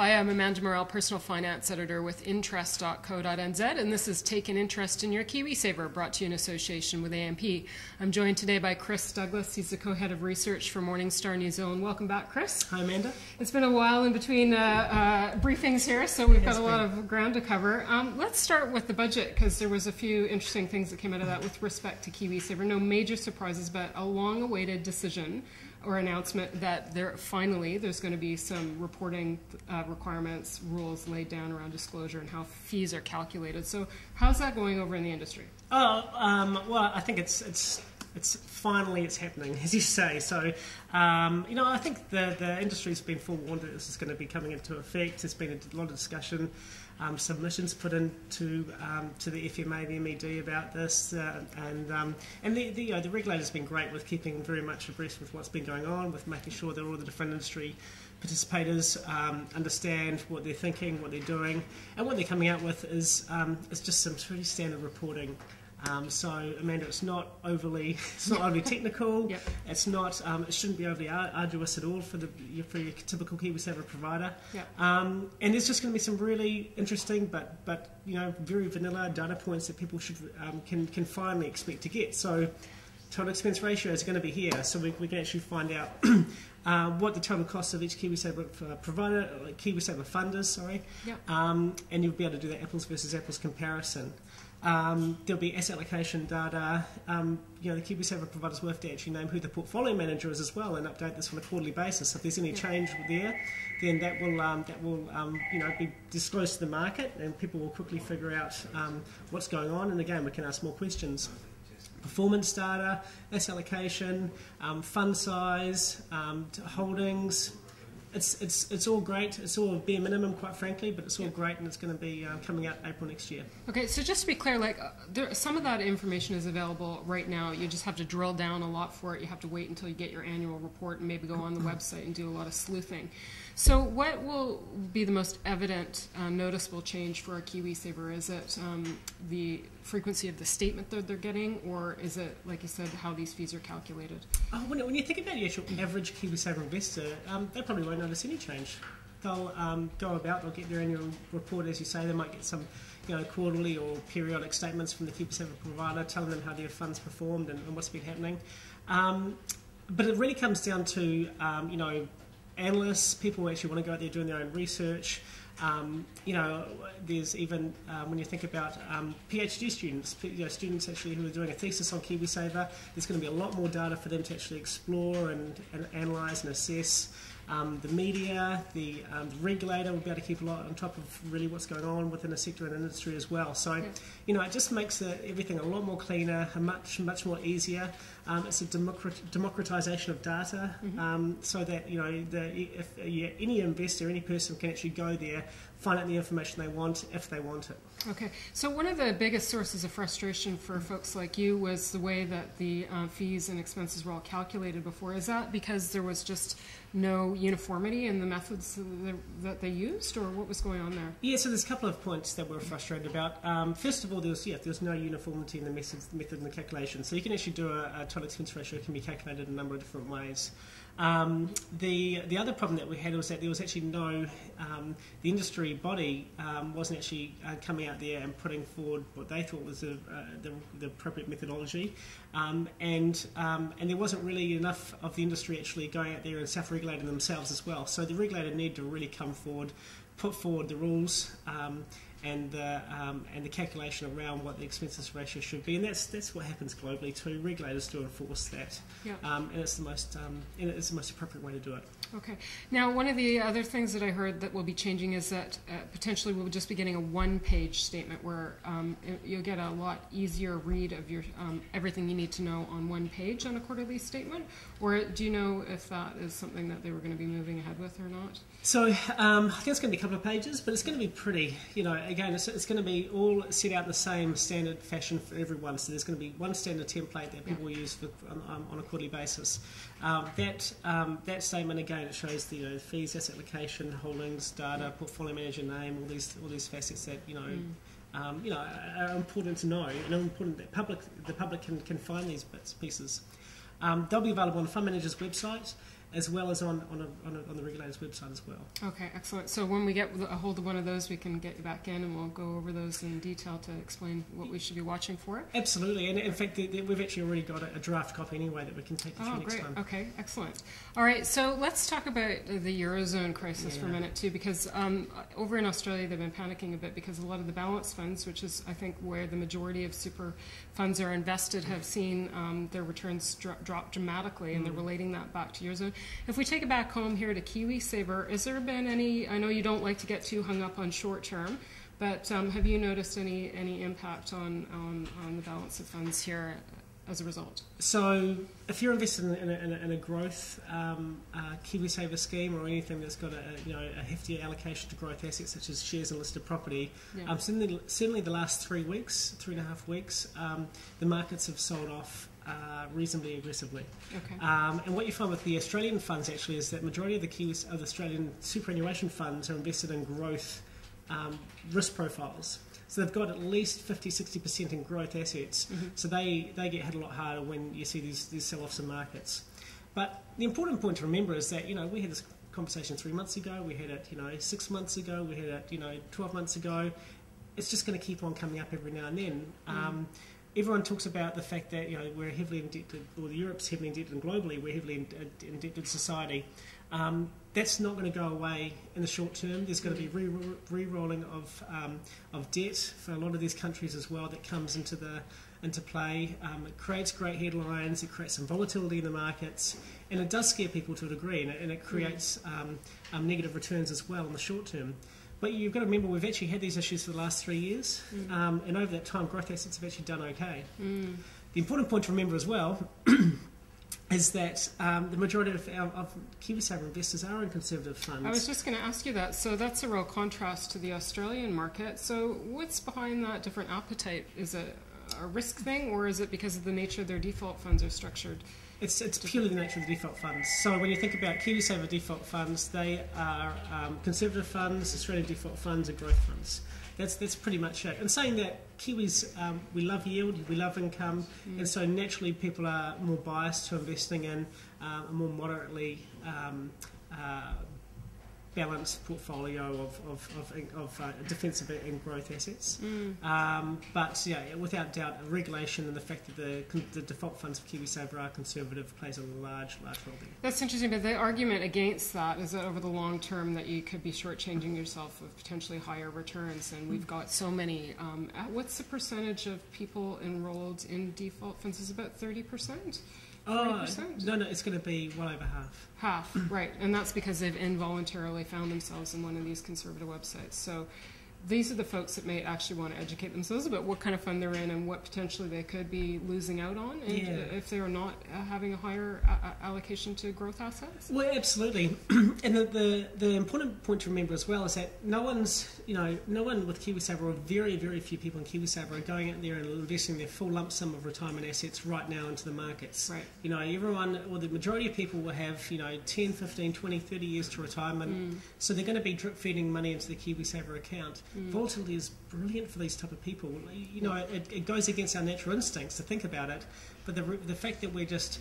Hi, I'm Amanda Morell, Personal Finance Editor with interest.co.nz, and this is Take an Interest in Your KiwiSaver, brought to you in association with AMP. I'm joined today by Chris Douglas. He's the co-head of research for Morningstar New Zealand. Welcome back, Chris. Hi, Amanda. It's been a while in between briefings here, so we've got a lot of ground to cover. Let's start with the budget, because there was a few interesting things that came out of that with respect to KiwiSaver. No major surprises, but a long-awaited decision or announcement that finally there's going to be some reporting requirements, rules laid down around disclosure and how fees are calculated. So how's that going over in the industry? Well, I think it's finally happening, as you say. So, I think the industry's been forewarned that this is going to be coming into effect. There's been a lot of discussion, submissions put into to the FMA, the MED about this, and the regulator's been great with keeping very much abreast with what's been going on, with making sure that all the different industry participators understand what they're thinking, what they're doing, and what they're coming out with is just some pretty standard reporting. So, Amanda, it's not overly technical. Yep. It's not. It shouldn't be overly arduous at all for your typical KiwiSaver provider. Yep. And there's just going to be some really interesting, but very vanilla data points that people should can finally expect to get. So, total expense ratio is going to be here, so we can actually find out what the total cost of each KiwiSaver provider, like KiwiSaver fund is. Yep. And you'll be able to do that apples versus apples comparison. There'll be asset allocation data. The KiwiSaver providers will have to actually name who the portfolio manager is as well, and update this on a quarterly basis. So if there's any change there, then that will be disclosed to the market, and people will quickly figure out what's going on. And again, we can ask more questions. Performance data, asset allocation, fund size, holdings. It's all great. It's all bare minimum, quite frankly, but it's all great, and it's going to be coming out April next year. Okay, so just to be clear, some of that information is available right now. You just have to drill down a lot for it. You have to wait until you get your annual report and maybe go on the website and do a lot of sleuthing. So what will be the most evident, noticeable change for a KiwiSaver? Is it the frequency of the statement that they're getting, or is it, like you said, how these fees are calculated? When you think about the actual average KiwiSaver investor, they probably won't notice any change. They'll they'll get their annual report, as you say. They might get some quarterly or periodic statements from the KiwiSaver provider telling them how their funds performed and what's been happening. But it really comes down to analysts, people who actually want to go out there doing their own research. There's even, when you think about PhD students, students actually who are doing a thesis on KiwiSaver, there's going to be a lot more data for them to actually explore and analyse and assess. The media, the regulator will be able to keep a lot on top of really what's going on within the sector and industry as well. So, it just makes everything a lot more cleaner, much more easier. It's a democratisation of data, so that if any investor, any person can actually go there, find out the information they want if they want it. Okay, so one of the biggest sources of frustration for folks like you was the way that the fees and expenses were all calculated before. Is that because there was just no uniformity in the methods that they used, or what was going on there? Yeah, so there's a couple of points that we're frustrated about. First of all, there's no uniformity in the method and the calculation. So you can actually do a total expense ratio can be calculated in a number of different ways. The other problem that we had was that there was actually no, the industry body wasn't actually coming out there and putting forward what they thought was the appropriate methodology, and there wasn't really enough of the industry actually going out there and self-regulating themselves as well. So the regulator needed to really come forward, put forward the rules and the calculation around what the expenses ratio should be, and that's what happens globally too. Regulators do enforce that, and it's the most appropriate way to do it. Okay. Now, one of the other things that I heard that will be changing is that potentially we'll just be getting a one-page statement where you'll get a lot easier read of your everything you need to know on one page on a quarterly statement. Or do you know if that is something that they were going to be moving ahead with or not? So I think it's going to be a couple of pages, but it's going to be pretty, again, it's going to be all set out in the same standard fashion for everyone. So there's going to be one standard template that people will use on a quarterly basis. That statement, again, it shows the fees, asset allocation, holdings, data, portfolio manager name, all these facets that are important to know, and important that the public can find these bits pieces. They'll be available on the fund manager's website, as well as on the regulator's website as well. Okay, excellent. So when we get a hold of one of those, we can get you back in and we'll go over those in detail to explain what we should be watching for. Absolutely, and in fact, we've actually already got a draft copy anyway that we can take you through next time. Okay, excellent. All right, so let's talk about the eurozone crisis for a minute too, because over in Australia they've been panicking a bit because a lot of the balance funds, which is I think where the majority of super funds are invested, have seen their returns drop dramatically, and they're relating that back to eurozone. If we take it back home here to KiwiSaver, has there been any, I know you don't like to get too hung up on short term, but have you noticed any impact on the balance of funds here as a result? So if you're invested in a growth KiwiSaver scheme or anything that's got a hefty allocation to growth assets such as shares and listed property, certainly the last 3.5 weeks, the markets have sold off reasonably aggressively. Okay. And what you find with the Australian funds actually is that majority of the Australian superannuation funds are invested in growth risk profiles. So they've got at least 50-60% in growth assets. So they get hit a lot harder when you see these sell-offs in markets. But the important point to remember is that we had this conversation 3 months ago, we had it 6 months ago, we had it 12 months ago. It's just going to keep on coming up every now and then. Everyone talks about the fact that we're heavily indebted, or Europe's heavily indebted, and globally we're heavily indebted society. That's not going to go away in the short term. There's going to be re-rolling of debt for a lot of these countries as well that comes into play. It creates great headlines, it creates some volatility in the markets, and it does scare people to a degree, and it creates negative returns as well in the short term. But you've got to remember, we've actually had these issues for the last 3 years, and over that time, growth assets have actually done okay. The important point to remember as well is that the majority of KiwiSaver investors are in conservative funds. I was just going to ask you that. So that's a real contrast to the Australian market. So what's behind that different appetite? Is it a risk thing, or is it because of the nature of their default funds are structured? It's purely the nature of the default funds. So when you think about KiwiSaver default funds, they are conservative funds, Australian default funds, and growth funds. That's pretty much it. And saying that, Kiwis, we love yield, we love income, and so naturally people are more biased to investing in a more moderately balanced portfolio of defensive and growth assets. But without doubt, regulation and the fact that the default funds of KiwiSaver are conservative plays a large role there. That's interesting, but the argument against that is that over the long term that you could be shortchanging yourself of potentially higher returns, and we've got so many. What's the percentage of people enrolled in default funds? Is it about 30%? Oh, no, it's going to be well over half. Half, right. And that's because they've involuntarily found themselves in one of these conservative websites. So these are the folks that may actually want to educate themselves about what kind of fund they're in and what potentially they could be losing out on if they are not having a higher allocation to growth assets. Well, absolutely. And the important point to remember as well is that no one with KiwiSaver, or very, very few people in KiwiSaver, are going out there and investing their full lump sum of retirement assets right now into the markets. Right. Everyone, or the majority of people will have 10, 15, 20, 30 years to retirement, so they're going to be drip feeding money into the KiwiSaver account. Volatility is brilliant for these type of people. It goes against our natural instincts to think about it, but the fact that we're just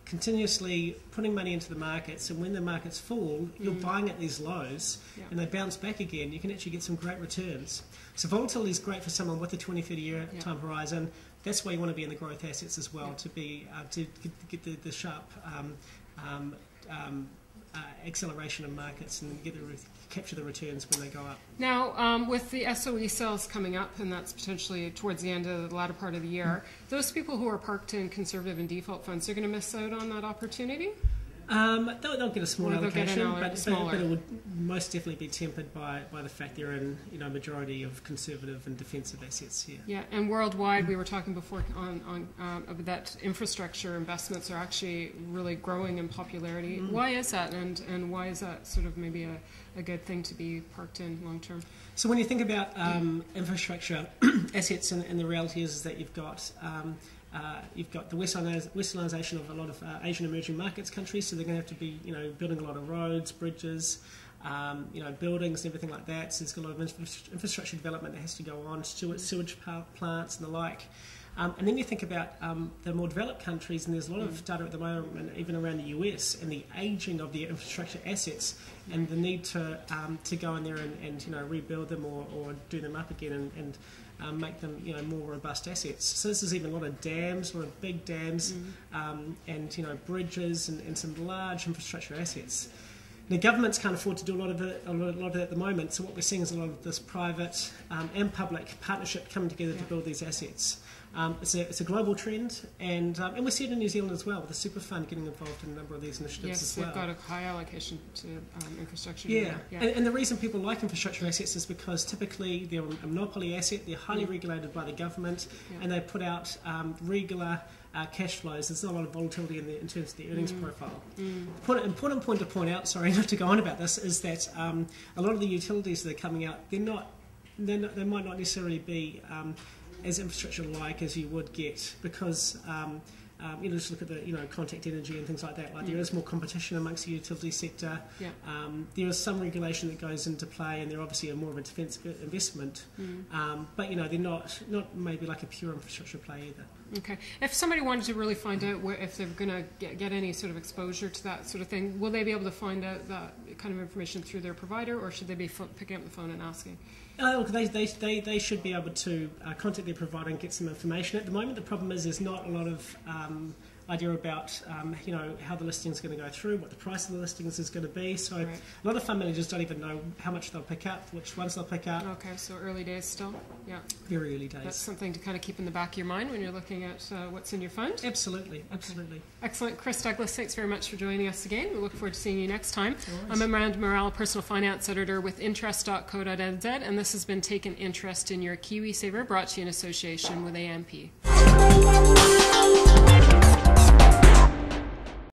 continuously putting money into the markets, and when the markets fall, you're buying at these lows, and they bounce back again, you can actually get some great returns. So volatility is great for someone with a 20, 30 year time horizon. That's why you want to be in the growth assets as well, to be to get the sharp acceleration of markets and capture the returns when they go up. Now, with the SOE sales coming up, and that's potentially towards the end of the latter part of the year, those people who are parked in conservative and default funds are going to miss out on that opportunity? They'll get a small allocation, but it would most definitely be tempered by the fact they're in a majority of conservative and defensive assets here. Yeah, and worldwide, we were talking before on that infrastructure investments are actually really growing in popularity. Why is that, and why is that sort of maybe a good thing to be parked in long term? So when you think about infrastructure assets, and the reality is that you've got the westernisation of a lot of Asian emerging markets countries, so they're going to have to be, building a lot of roads, bridges, buildings and everything like that. So there's got a lot of infrastructure development that has to go on, sewage plants and the like. And then you think about the more developed countries, and there's a lot of data at the moment, even around the US, and the ageing of the infrastructure assets, and the need to go in there and rebuild them or do them up again and make them more robust assets. So this is even a lot of dams, a lot of big dams, and bridges and some large infrastructure assets. Now, governments can't afford to do a lot of it at the moment, so what we're seeing is a lot of this private and public partnership coming together to build these assets. It's a global trend, and we see it in New Zealand as well, with the super fund getting involved in a number of these initiatives as well. Yes, they've got a high allocation to infrastructure. Yeah. And the reason people like infrastructure assets is because typically they're a monopoly asset, they're highly regulated by the government, and they put out regular cash flows. There's not a lot of volatility in terms of the earnings profile. Important point to point out, sorry not to go on about this, is that a lot of the utilities that are coming out, they might not necessarily be as infrastructure-like as you would get, because just look at the contact energy and things like that. There is more competition amongst the utility sector. There is some regulation that goes into play, and they're obviously more of a defence investment. But they're not maybe like a pure infrastructure play either. Okay. If somebody wanted to really find out if they're going to get any sort of exposure to that sort of thing, will they be able to find out that kind of information through their provider, or should they be picking up the phone and asking? Look, they should be able to contact their provider and get some information. At the moment, the problem is there's not a lot of idea about how the listing is going to go through, what the price of the listings is going to be. So a lot of fund managers don't even know how much they'll pick up, which ones they'll pick up. Okay, so early days still. Yeah. Very early days. That's something to kind of keep in the back of your mind when you're looking at what's in your fund. Absolutely. Okay. Excellent. Chris Douglas, thanks very much for joining us again. We look forward to seeing you next time. Always. I'm Miranda Morale, Personal Finance Editor with interest.co.nz, and this has been Taken Interest in Your KiwiSaver, brought to you in association with AMP.